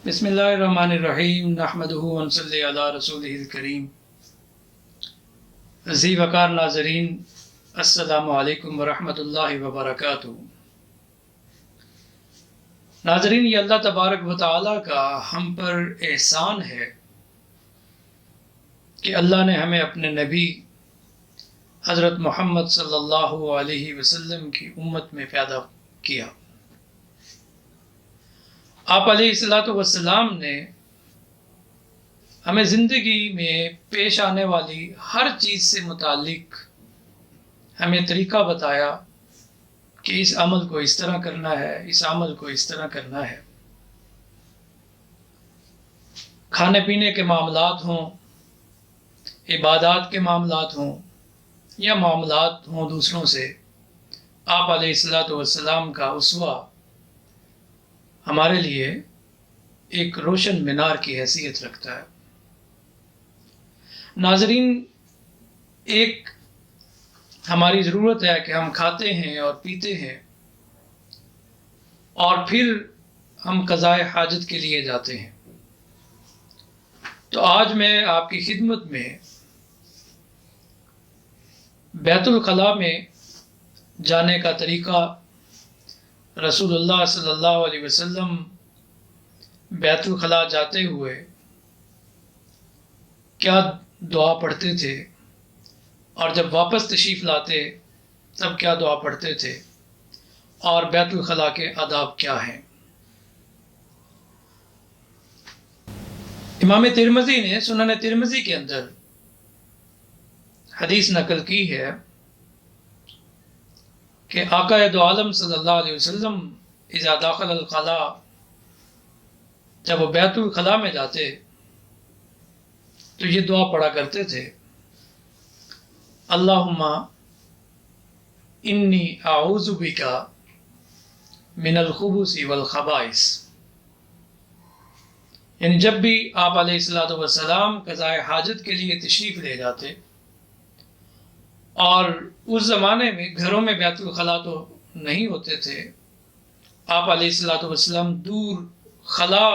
بسم اللہ الرحمن الرحیم نحمدہ ونصلی علی رسولہ الکریم۔ ذی وقار ناظرین، السلام علیکم ورحمۃ اللہ وبرکاتہ۔ ناظرین، یہ اللہ تبارک و تعالیٰ کا ہم پر احسان ہے کہ اللہ نے ہمیں اپنے نبی حضرت محمد صلی اللہ علیہ وسلم کی امت میں پیدا کیا۔ آپ علیہ السلام نے ہمیں زندگی میں پیش آنے والی ہر چیز سے متعلق ہمیں طریقہ بتایا کہ اس عمل کو اس طرح کرنا ہے، اس عمل کو اس طرح کرنا ہے۔ کھانے پینے کے معاملات ہوں، عبادات کے معاملات ہوں یا معاملات ہوں دوسروں سے، آپ علیہ السلام کا اسوہ ہمارے لیے ایک روشن مینار کی حیثیت رکھتا ہے۔ ناظرین، ایک ہماری ضرورت ہے کہ ہم کھاتے ہیں اور پیتے ہیں اور پھر ہم قضائے حاجت کے لیے جاتے ہیں۔ تو آج میں آپ کی خدمت میں بیت الخلاء میں جانے کا طریقہ، رسول اللہ صلی اللہ علیہ وسلم بیت الخلاء جاتے ہوئے کیا دعا پڑھتے تھے اور جب واپس تشریف لاتے تب کیا دعا پڑھتے تھے اور بیت الخلاء کے آداب کیا ہیں۔ امام ترمذی نے سنن ترمذی کے اندر حدیث نقل کی ہے کہ آقا دو عالم صلی اللہ علیہ وسلم اذا داخل الخلاء، جب وہ بیت الخلاء میں جاتے تو یہ دعا پڑھا کرتے تھے، اللہم انی اعوذ بک من الخبث والخبائث۔ یعنی جب بھی آپ علیہ السلام قضائے حاجت کے لیے تشریف لے جاتے، اور اس زمانے میں گھروں میں بیت الخلاء تو نہیں ہوتے تھے، آپ علیہ السلام دور خلاء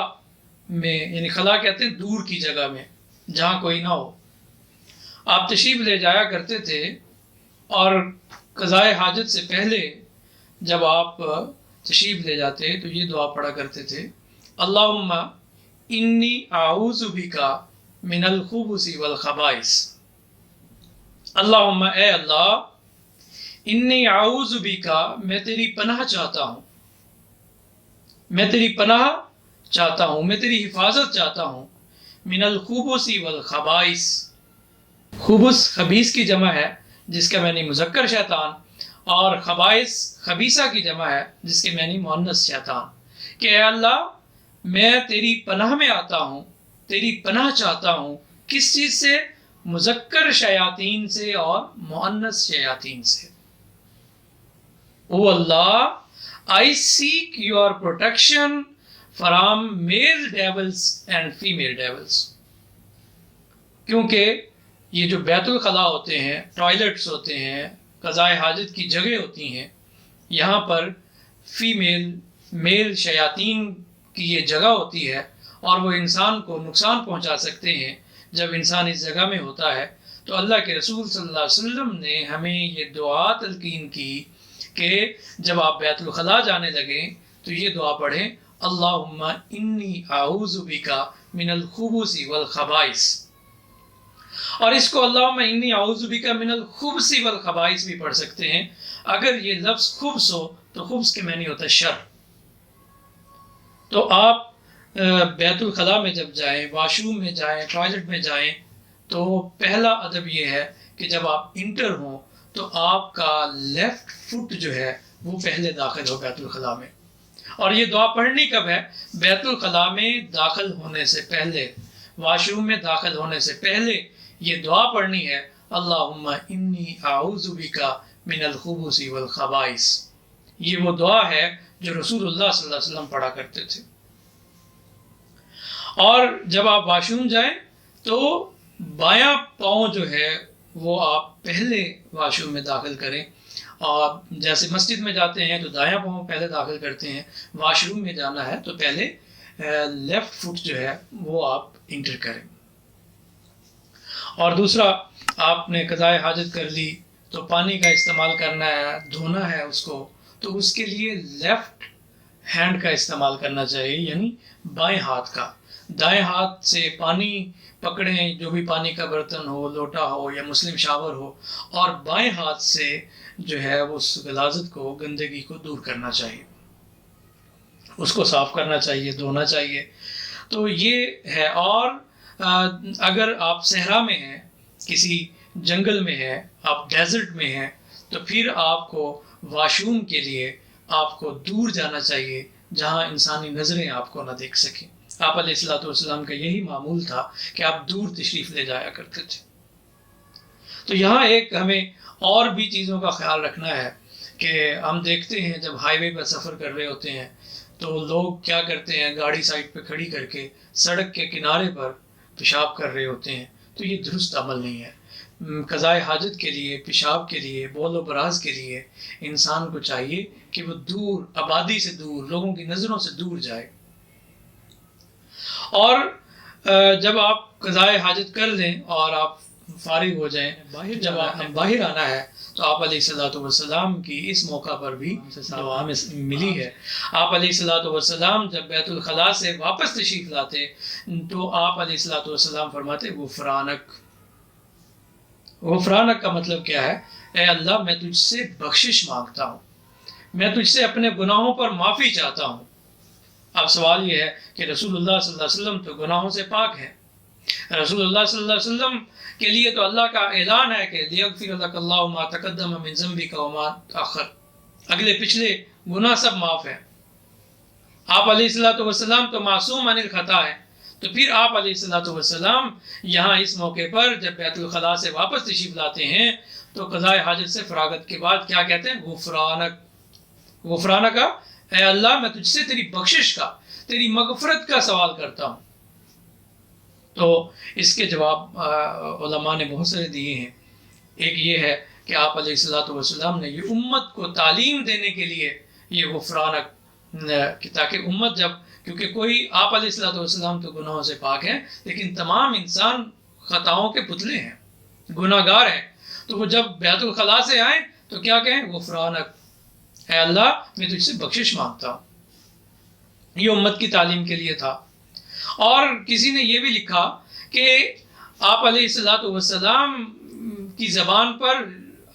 میں، یعنی خلاء کہتے ہیں دور کی جگہ میں جہاں کوئی نہ ہو، آپ تشریف لے جایا کرتے تھے اور قضائے حاجت سے پہلے جب آپ تشریف لے جاتے تو یہ دعا پڑھا کرتے تھے، اللہم انی اعوذ بک من الخبث والخبائث۔ اللہم، اے اللہ، انی اعوذ بک، میں تیری پناہ چاہتا ہوں، میں تیری پناہ چاہتا ہوں، میں تیری حفاظت چاہتا ہوں، من الخبث والخبائث۔ خبث خبیث کی جمع ہے جس کا معنی مذکر شیطان، اور خبائث خبیثہ کی جمع ہے جس کے معنی مؤنث شیطان، کہ اے اللہ میں تیری پناہ میں آتا ہوں، تیری پناہ چاہتا ہوں، کس چیز سے؟ مذکر شیاطین سے اور مؤنث شیاطین سے۔ او اللہ، I seek your protection from male devils and female devils۔ کیونکہ یہ جو بیت الخلاء ہوتے ہیں، ٹوائلٹس ہوتے ہیں، قضائے حاجت کی جگہ ہوتی ہیں، یہاں پر میل شیاطین کی یہ جگہ ہوتی ہے اور وہ انسان کو نقصان پہنچا سکتے ہیں جب انسان اس جگہ میں ہوتا ہے۔ تو اللہ کے رسول صلی اللہ علیہ وسلم نے ہمیں یہ دعا تلقین کی کہ جب آپ بیت الخلاء جانے لگیں تو یہ دعا پڑھیں، اللہم انی اعوذ بک من الخبث والخبائث۔ اور اس کو اللہم انی اعوذ بک من الخبث والخبائث بھی پڑھ سکتے ہیں۔ اگر یہ لفظ خبث ہو تو خبث کے معنی ہوتا ہے شر۔ تو آپ بیت الخلاء میں جب جائیں، واش روم میں جائیں، ٹوائلٹ میں جائیں، تو پہلا ادب یہ ہے کہ جب آپ انٹر ہوں تو آپ کا لیفٹ فٹ جو ہے وہ پہلے داخل ہو بیت الخلاء میں۔ اور یہ دعا پڑھنی کب ہے؟ بیت الخلاء میں داخل ہونے سے پہلے، واش روم میں داخل ہونے سے پہلے یہ دعا پڑھنی ہے، اللہم انی اعوذ بک من الخبث والخبائث۔ یہ وہ دعا ہے جو رسول اللہ صلی اللہ علیہ وسلم پڑھا کرتے تھے۔ اور جب آپ واش روم جائیں تو بایاں پاؤں جو ہے وہ آپ پہلے واش روم میں داخل کریں، اور جیسے مسجد میں جاتے ہیں تو دایاں پاؤں پہلے داخل کرتے ہیں، واش روم میں جانا ہے تو پہلے لیفٹ فٹ جو ہے وہ آپ انٹر کریں. اور دوسرا، آپ نے قضائے حاجت کر لی تو پانی کا استعمال کرنا ہے، دھونا ہے اس کو، تو اس کے لیے لیفٹ ہینڈ کا استعمال کرنا چاہیے، یعنی بائیں ہاتھ کا. دائیں ہاتھ سے پانی پکڑیں، جو بھی پانی کا برتن ہو، لوٹا ہو یا مسلم شاور ہو، اور بائیں ہاتھ سے جو ہے اس غلاظت کو، گندگی کو دور کرنا چاہیے، اس کو صاف کرنا چاہیے، دھونا چاہیے. تو یہ ہے. اور اگر آپ صحرا میں ہیں، کسی جنگل میں ہیں، آپ ڈیزرٹ میں ہیں، تو پھر آپ کو واش روم کے لیے آپ کو دور جانا چاہیے، جہاں انسانی نظریں آپ کو نہ دیکھ سکیں. آپ علیہ الصلوۃ والسلام کا یہی معمول تھا کہ آپ دور تشریف لے جایا کرتے تھے. تو یہاں ایک ہمیں اور بھی چیزوں کا خیال رکھنا ہے کہ ہم دیکھتے ہیں جب ہائی وے پر سفر کر رہے ہوتے ہیں تو لوگ کیا کرتے ہیں، گاڑی سائڈ پہ کھڑی کر کے سڑک کے کنارے پر پیشاب کر رہے ہوتے ہیں. تو یہ درست عمل نہیں ہے. قضائے حاجت کے لیے، پیشاب کے لیے، بول و براز کے لیے انسان کو چاہیے کہ وہ دور، آبادی سے دور، لوگوں کی نظروں سے دور جائے. اور جب آپ قضائے حاجت کر لیں اور آپ فارغ ہو جائیں، جب آپ نے باہر آنا ہے تو آپ علیہ الصلوۃ والسلام کی اس موقع پر بھی دعا میں ملی ہے. آپ علیہ الصلوۃ والسلام جب بیت الخلاء سے واپس تشریف لاتے تو آپ علیہ الصلوۃ والسلام فرماتے غفرانک. غفرانک کا مطلب کیا ہے؟ اے اللہ، میں تجھ سے بخشش مانگتا ہوں، میں تجھ سے اپنے گناہوں پر معافی چاہتا ہوں. اب سوال یہ ہے کہ رسول اللہ صلی اللہ علیہ وسلم تو گناہوں سے پاک ہیں. رسول اللہ صلی اللہ علیہ وسلم کے لیے تو اللہ کا اعلان ہے کہ لیغفر لک اللہ ما تقدم من ذنبک وما تأخر، اگلے پچھلے گناہ سب معاف ہیں. آپ علیہ الصلوۃ والسلام تو معصوم عن الخطا ہے. تو پھر آپ علیہ الصلوۃ والسلام یہاں اس موقع پر جب بیت الخلاء سے واپس تشریف لاتے ہیں تو قضائے حاجت سے فراغت کے بعد کیا کہتے ہیں؟ غفرانک. غفرانک کا اے اللہ، میں تجھ سے تیری بخشش کا، تیری مغفرت کا سوال کرتا ہوں. تو اس کے جواب علماء نے بہت سارے دیے ہیں. ایک یہ ہے کہ آپ علیہ الصلوۃ والسلام نے یہ امت کو تعلیم دینے کے لیے یہ غفرانک، تاکہ امت جب، کیونکہ کوئی، آپ علیہ الصلوۃ والسلام تو گناہوں سے پاک ہیں لیکن تمام انسان خطاؤں کے پتلے ہیں، گناہ گار ہیں. تو وہ جب بیت الخلاء سے آئیں تو کیا کہیں؟ غفرانک، اے اللہ میں تجھ سے بخشش مانگتا ہوں. یہ امت کی تعلیم کے لیے تھا. اور کسی نے یہ بھی لکھا کہ آپ علیہ الصلوۃ والسلام کی زبان پر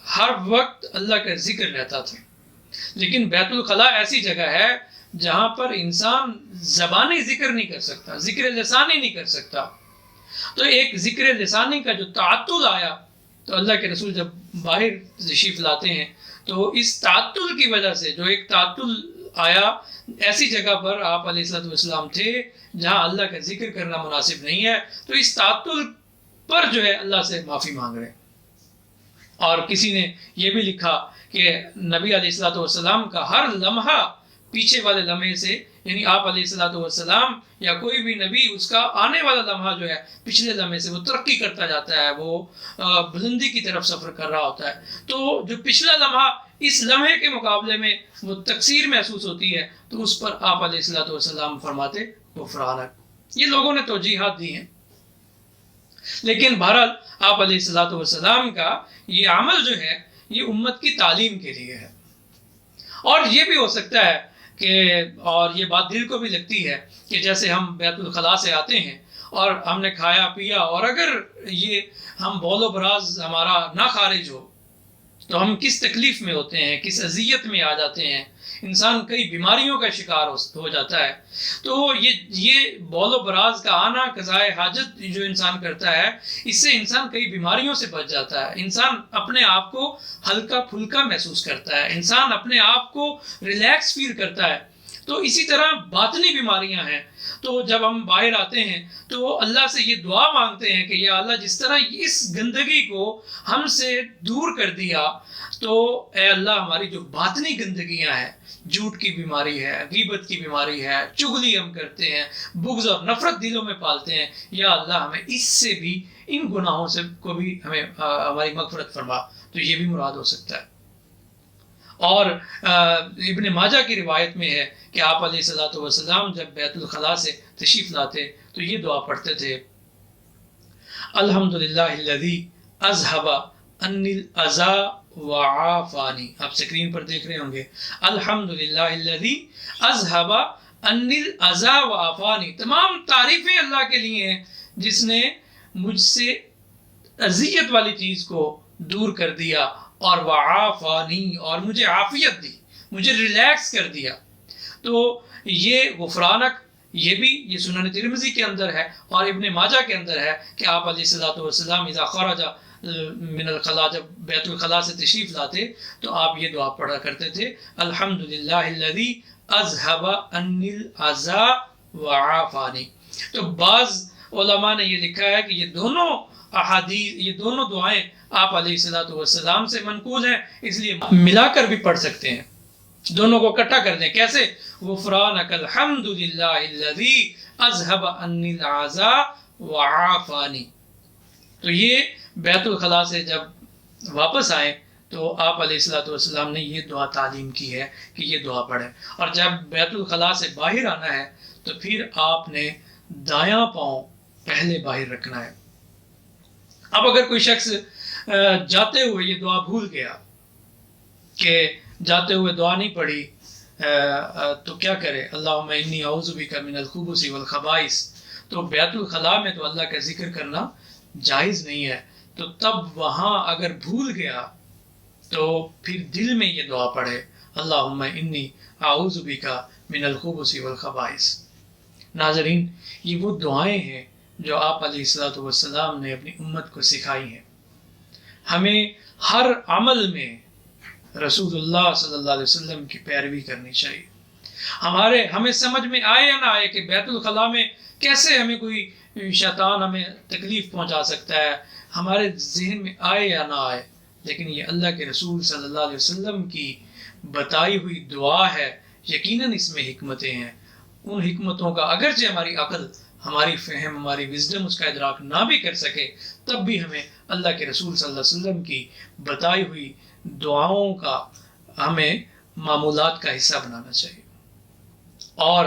ہر وقت اللہ کا ذکر رہتا تھا، لیکن بیت الخلاء ایسی جگہ ہے جہاں پر انسان زبانی ذکر نہیں کر سکتا، ذکر لسانی نہیں کر سکتا. تو ایک ذکر لسانی کا جو تعطل آیا، تو اللہ کے رسول جب باہر تشریف لاتے ہیں تو اس تعطل کی وجہ سے جو ایک تعطل آیا، ایسی جگہ پر آپ علیہ الصلوۃ والسلام تھے جہاں اللہ کا ذکر کرنا مناسب نہیں ہے، تو اس تعطل پر جو ہے اللہ سے معافی مانگ رہے ہیں. اور کسی نے یہ بھی لکھا کہ نبی علیہ الصلوۃ والسلام کا ہر لمحہ پیچھے والے لمحے سے، یعنی آپ علیہ الصلوۃ والسلام یا کوئی بھی نبی، اس کا آنے والا لمحہ جو ہے پچھلے لمحے سے وہ ترقی کرتا جاتا ہے، وہ بلندی کی طرف سفر کر رہا ہوتا ہے. تو جو پچھلا لمحہ اس لمحے کے مقابلے میں وہ تقصیر محسوس ہوتی ہے، تو اس پر آپ علیہ الصلوۃ والسلام فرماتے غفرانک. یہ لوگوں نے توجیحات دی ہیں، لیکن بہرحال آپ علیہ الصلوۃ والسلام کا یہ عمل جو ہے یہ امت کی تعلیم کے لیے ہے. اور یہ بھی ہو سکتا ہے کہ، اور یہ بات دل کو بھی لگتی ہے کہ جیسے ہم بیت الخلاء سے آتے ہیں اور ہم نے کھایا پیا، اور اگر یہ ہم بول و براز ہمارا نہ خارج ہو تو ہم کس تکلیف میں ہوتے ہیں، کس اذیت میں آ جاتے ہیں. انسان کئی بیماریوں کا شکار ہو جاتا ہے. تو یہ بول و براز کا آنا، قضائے حاجت جو انسان کرتا ہے، اس سے انسان کئی بیماریوں سے بچ جاتا ہے. انسان اپنے آپ کو ہلکا پھلکا محسوس کرتا ہے، انسان اپنے آپ کو ریلیکس فیل کرتا ہے. تو اسی طرح باطنی بیماریاں ہیں. تو جب ہم باہر آتے ہیں تو اللہ سے یہ دعا مانگتے ہیں کہ یا اللہ، جس طرح اس گندگی کو ہم سے دور کر دیا، تو اے اللہ ہماری جو باطنی گندگیاں ہیں، جھوٹ کی بیماری ہے، غیبت کی بیماری ہے، چغلی ہم کرتے ہیں، بغض اور نفرت دلوں میں پالتے ہیں، یا اللہ ہمیں اس سے بھی، ان گناہوں سے کو بھی ہمیں ہماری مغفرت فرما. تو یہ بھی مراد ہو سکتا ہے. اور ابن ماجہ کی روایت میں ہے کہ آپ علیہ الصلوۃ والسلام جب بیت الخلاء سے تشریف لاتے تو یہ دعا پڑھتے تھے، الحمدللہ الذی اذھب عنی الاذی وعافانی. آپ اسکرین پر دیکھ رہے ہوں گے، الحمدللہ الذی اذھب عنی الاذی وعافانی. تمام تعریفیں اللہ کے لیے ہیں جس نے مجھ سے اذیت والی چیز کو دور کر دیا، اور وعافانی، اور مجھے عافیت دی، مجھے ریلیکس کر دیا. تو یہ غفرانک، یہ بھی یہ سنن ترمذی کے اندر ہے اور ابن ماجہ کے اندر ہے کہ آپ علیہ الصلوۃ والسلام اذا خرج من الخلاء، جب بیت الخلاء سے تشریف لاتے تو آپ یہ دعا پڑھا کرتے تھے، الحمدللہ الذی اذھب عنی الاذی وعافانی. تو بعض علماء نے یہ لکھا ہے کہ یہ دونوں احادیث، یہ دونوں دعائیں آپ علیہ الصلوۃ والسلام سے منقول ہیں، اس لیے ملا کر بھی پڑھ سکتے ہیں، دونوں کو اکٹھا کر دیں. کیسے؟ غفرانک الحمدللہ الذی اذھب عنی الاذی وعافانی. تو یہ بیت الخلاء سے جب واپس آئیں تو آپ علیہ الصلوۃ والسلام نے یہ دعا تعلیم کی ہے کہ یہ دعا پڑھیں. اور جب بیت الخلاء سے باہر آنا ہے تو پھر آپ نے دایاں پاؤں پہلے باہر رکھنا ہے. اب اگر کوئی شخص جاتے ہوئے یہ دعا بھول گیا کہ جاتے ہوئے دعا نہیں پڑھی تو کیا کرے؟ اللہم انی اعوذ بک من الخبث والخبائث. تو بیت الخلاء میں تو اللہ کا ذکر کرنا جائز نہیں ہے، تو تب وہاں اگر بھول گیا تو پھر دل میں یہ دعا پڑھے، اللہم انی اعوذ بک من الخبث والخبائث. ناظرین، یہ وہ دعائیں ہیں جو آپ علیہ الصلوۃ والسلام نے اپنی امت کو سکھائی ہیں. ہمیں ہر عمل میں رسول اللہ صلی اللہ علیہ وسلم کی پیروی کرنی چاہیے. ہمیں سمجھ میں آئے یا نہ آئے کہ بیت الخلاء میں کیسے ہمیں کوئی شیطان ہمیں تکلیف پہنچا سکتا ہے، ہمارے ذہن میں آئے یا نہ آئے، لیکن یہ اللہ کے رسول صلی اللہ علیہ وسلم کی بتائی ہوئی دعا ہے. یقیناً اس میں حکمتیں ہیں. ان حکمتوں کا اگرچہ ہماری عقل، ہماری فہم، ہماری وزڈم اس کا ادراک نہ بھی کر سکے، تب بھی ہمیں اللہ کے رسول صلی اللہ علیہ وسلم کی بتائی ہوئی دعاؤں کا ہمیں معمولات کا حصہ بنانا چاہیے. اور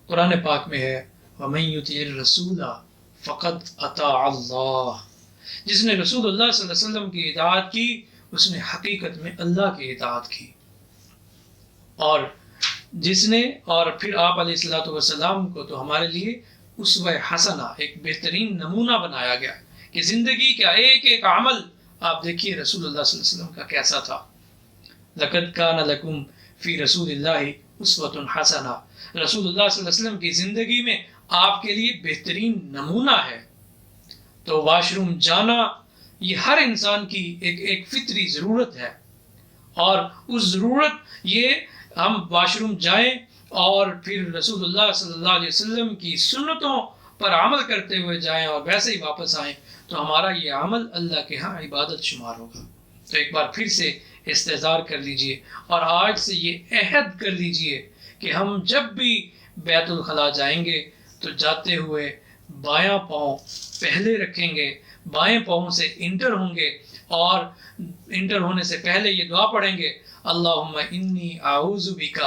قرآن پاک میں ہے وَمَن يُطِعِ الرَّسُولَ فَقَدْ أَطَاعَ اللَّهَ. جس نے رسول اللہ صلی اللہ علیہ وسلم کی اطاعت کی اس نے حقیقت میں اللہ کی اطاعت کی. اور جس نے، اور پھر آپ علیہ الصلوۃ والسلام کو تو ہمارے لیے اسوہ حسنہ، ایک بہترین نمونہ بنایا گیا کہ زندگی کا ایک ایک عمل آپ دیکھیے رسول اللہ صلی اللہ علیہ وسلم کا کیسا تھا. لَقَدْ كَانَ لَكُمْ فِي رَسُولِ اللَّهِ أُسْوَةٌ حَسَنَةٌ. رسول اللہ صلی اللہ علیہ وسلم کی زندگی میں آپ کے لیے بہترین نمونہ ہے. تو واش روم جانا یہ ہر انسان کی ایک فطری ضرورت ہے، اور اس ضرورت یہ ہم واش روم جائیں اور پھر رسول اللہ صلی اللہ علیہ وسلم کی سنتوں پر عمل کرتے ہوئے جائیں اور ویسے ہی واپس آئیں تو ہمارا یہ عمل اللہ کے ہاں عبادت شمار ہوگا. تو ایک بار پھر سے استحضار کر لیجئے اور آج سے یہ عہد کر لیجئے کہ ہم جب بھی بیت الخلاء جائیں گے تو جاتے ہوئے بایاں پاؤں پہلے رکھیں گے، بائیں پاؤں سے انٹر ہوں گے، اور انٹر ہونے سے پہلے یہ دعا پڑھیں گے اللہم انی اعوذ بک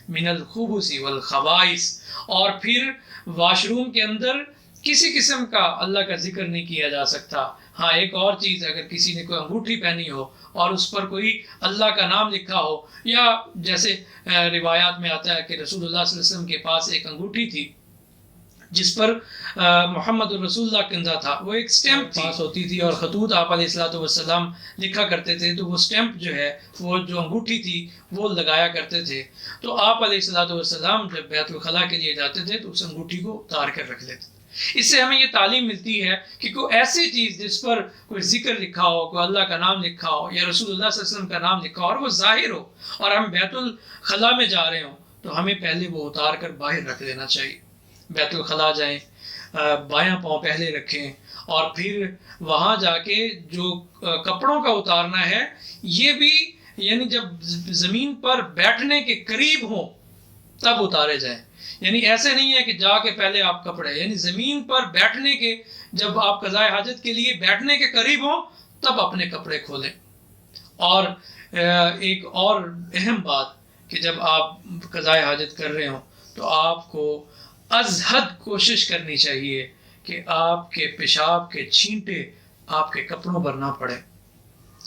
من الخبث والخبائث. اور پھر واش روم کے اندر کسی قسم کا اللہ کا ذکر نہیں کیا جا سکتا. ہاں ایک اور چیز، اگر کسی نے کوئی انگوٹھی پہنی ہو اور اس پر کوئی اللہ کا نام لکھا ہو، یا جیسے روایات میں آتا ہے کہ رسول اللہ صلی اللہ علیہ وسلم کے پاس ایک انگوٹھی تھی جس پر محمد الرسول اللہ کنزا تھا، وہ ایک سٹیمپ پاس ہوتی تھی اور خطوط آپ علیہ الصلوۃ والسلام لکھا کرتے تھے، تو وہ سٹیمپ جو ہے، وہ جو انگوٹھی تھی وہ لگایا کرتے تھے. تو آپ علیہ الصلوۃ والسلام جب بیت الخلاء کے لیے جاتے تھے تو اس انگوٹھی کو اتار کر رکھ لیتے. اس سے ہمیں یہ تعلیم ملتی ہے کہ کوئی ایسی چیز جس پر کوئی ذکر لکھا ہو، کوئی اللہ کا نام لکھا ہو یا رسول اللہ صلی اللہ علیہ وسلم کا نام لکھا ہو اور وہ ظاہر ہو اور ہم بیت الخلاء میں جا رہے ہوں، تو ہمیں پہلے وہ اتار کر باہر رکھ لینا چاہیے. بیت الخلاء جائیں، بایاں پاؤں پہلے رکھیں، اور پھر وہاں جا کے جو کپڑوں کا اتارنا ہے یہ بھی یعنی جب زمین پر بیٹھنے کے قریب ہوں تب اتارے جائیں. یعنی ایسے نہیں ہے کہ جا کے پہلے آپ کپڑے، یعنی زمین پر بیٹھنے کے، جب آپ قضاء حاجت کے لیے بیٹھنے کے قریب ہوں تب اپنے کپڑے کھولیں. اور ایک اور اہم بات کہ جب آپ قضائے حاجت کر رہے ہوں تو آپ کو از حد کوشش کرنی چاہیے کہ آپ کے پیشاب کے چھینٹے آپ کے کپڑوں پر نہ پڑے،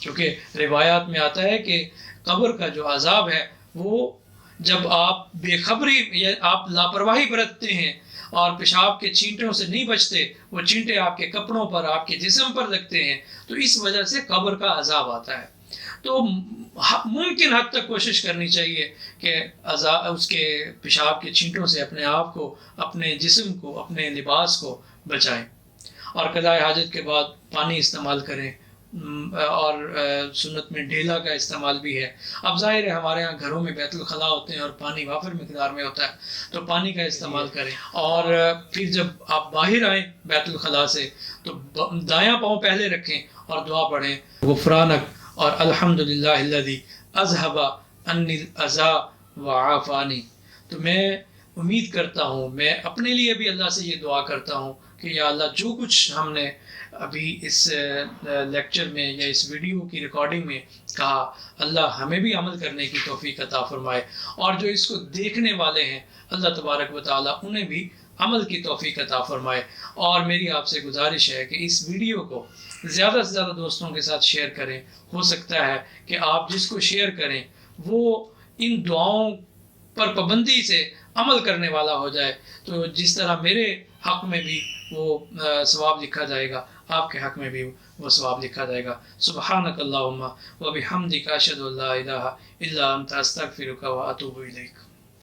کیونکہ روایات میں آتا ہے کہ قبر کا جو عذاب ہے وہ جب آپ بے خبری یا آپ لاپرواہی برتتے ہیں اور پیشاب کے چھینٹوں سے نہیں بچتے، وہ چھینٹے آپ کے کپڑوں پر، آپ کے جسم پر لگتے ہیں، تو اس وجہ سے قبر کا عذاب آتا ہے۔ تو ممکن حد تک کوشش کرنی چاہیے کہ اس کے پیشاب کے چھینٹوں سے اپنے آپ کو، اپنے جسم کو، اپنے لباس کو بچائیں، اور قضائے حاجت کے بعد پانی استعمال کریں، اور سنت میں ڈھیلا کا استعمال بھی ہے۔ اب ظاہر ہے ہمارے یہاں گھروں میں بیت الخلاء ہوتے ہیں اور پانی وافر مقدار میں ہوتا ہے، تو پانی کا استعمال کریں، اور پھر جب آپ باہر آئیں بیت الخلاء سے تو دایاں پاؤں پہلے رکھیں اور دعا پڑھیں، غفرانک اور الحمدللہ الذی اذھب عنی الاذی وعافانی۔ تو میں امید کرتا ہوں، میں اپنے لیے بھی اللہ سے یہ دعا کرتا ہوں کہ یا اللہ جو کچھ ہم نے ابھی اس لیکچر میں یا اس ویڈیو کی ریکارڈنگ میں کہا، اللہ ہمیں بھی عمل کرنے کی توفیق عطا فرمائے، اور جو اس کو دیکھنے والے ہیں اللہ تبارک و تعالیٰ انہیں بھی عمل کی توفیق عطا فرمائے۔ اور میری آپ سے گزارش ہے کہ اس ویڈیو کو زیادہ سے زیادہ دوستوں کے ساتھ شیئر کریں۔ ہو سکتا ہے کہ آپ جس کو شیئر کریں وہ ان دعاؤں پر پابندی سے عمل کرنے والا ہو جائے، تو جس طرح میرے حق میں بھی وہ ثواب لکھا جائے گا، آپ کے حق میں بھی وہ ثواب لکھا جائے گا۔ سبحانک اللہم و بحمدک اشہد ان لا الہ الا انت استغفرک و اتوب الیک۔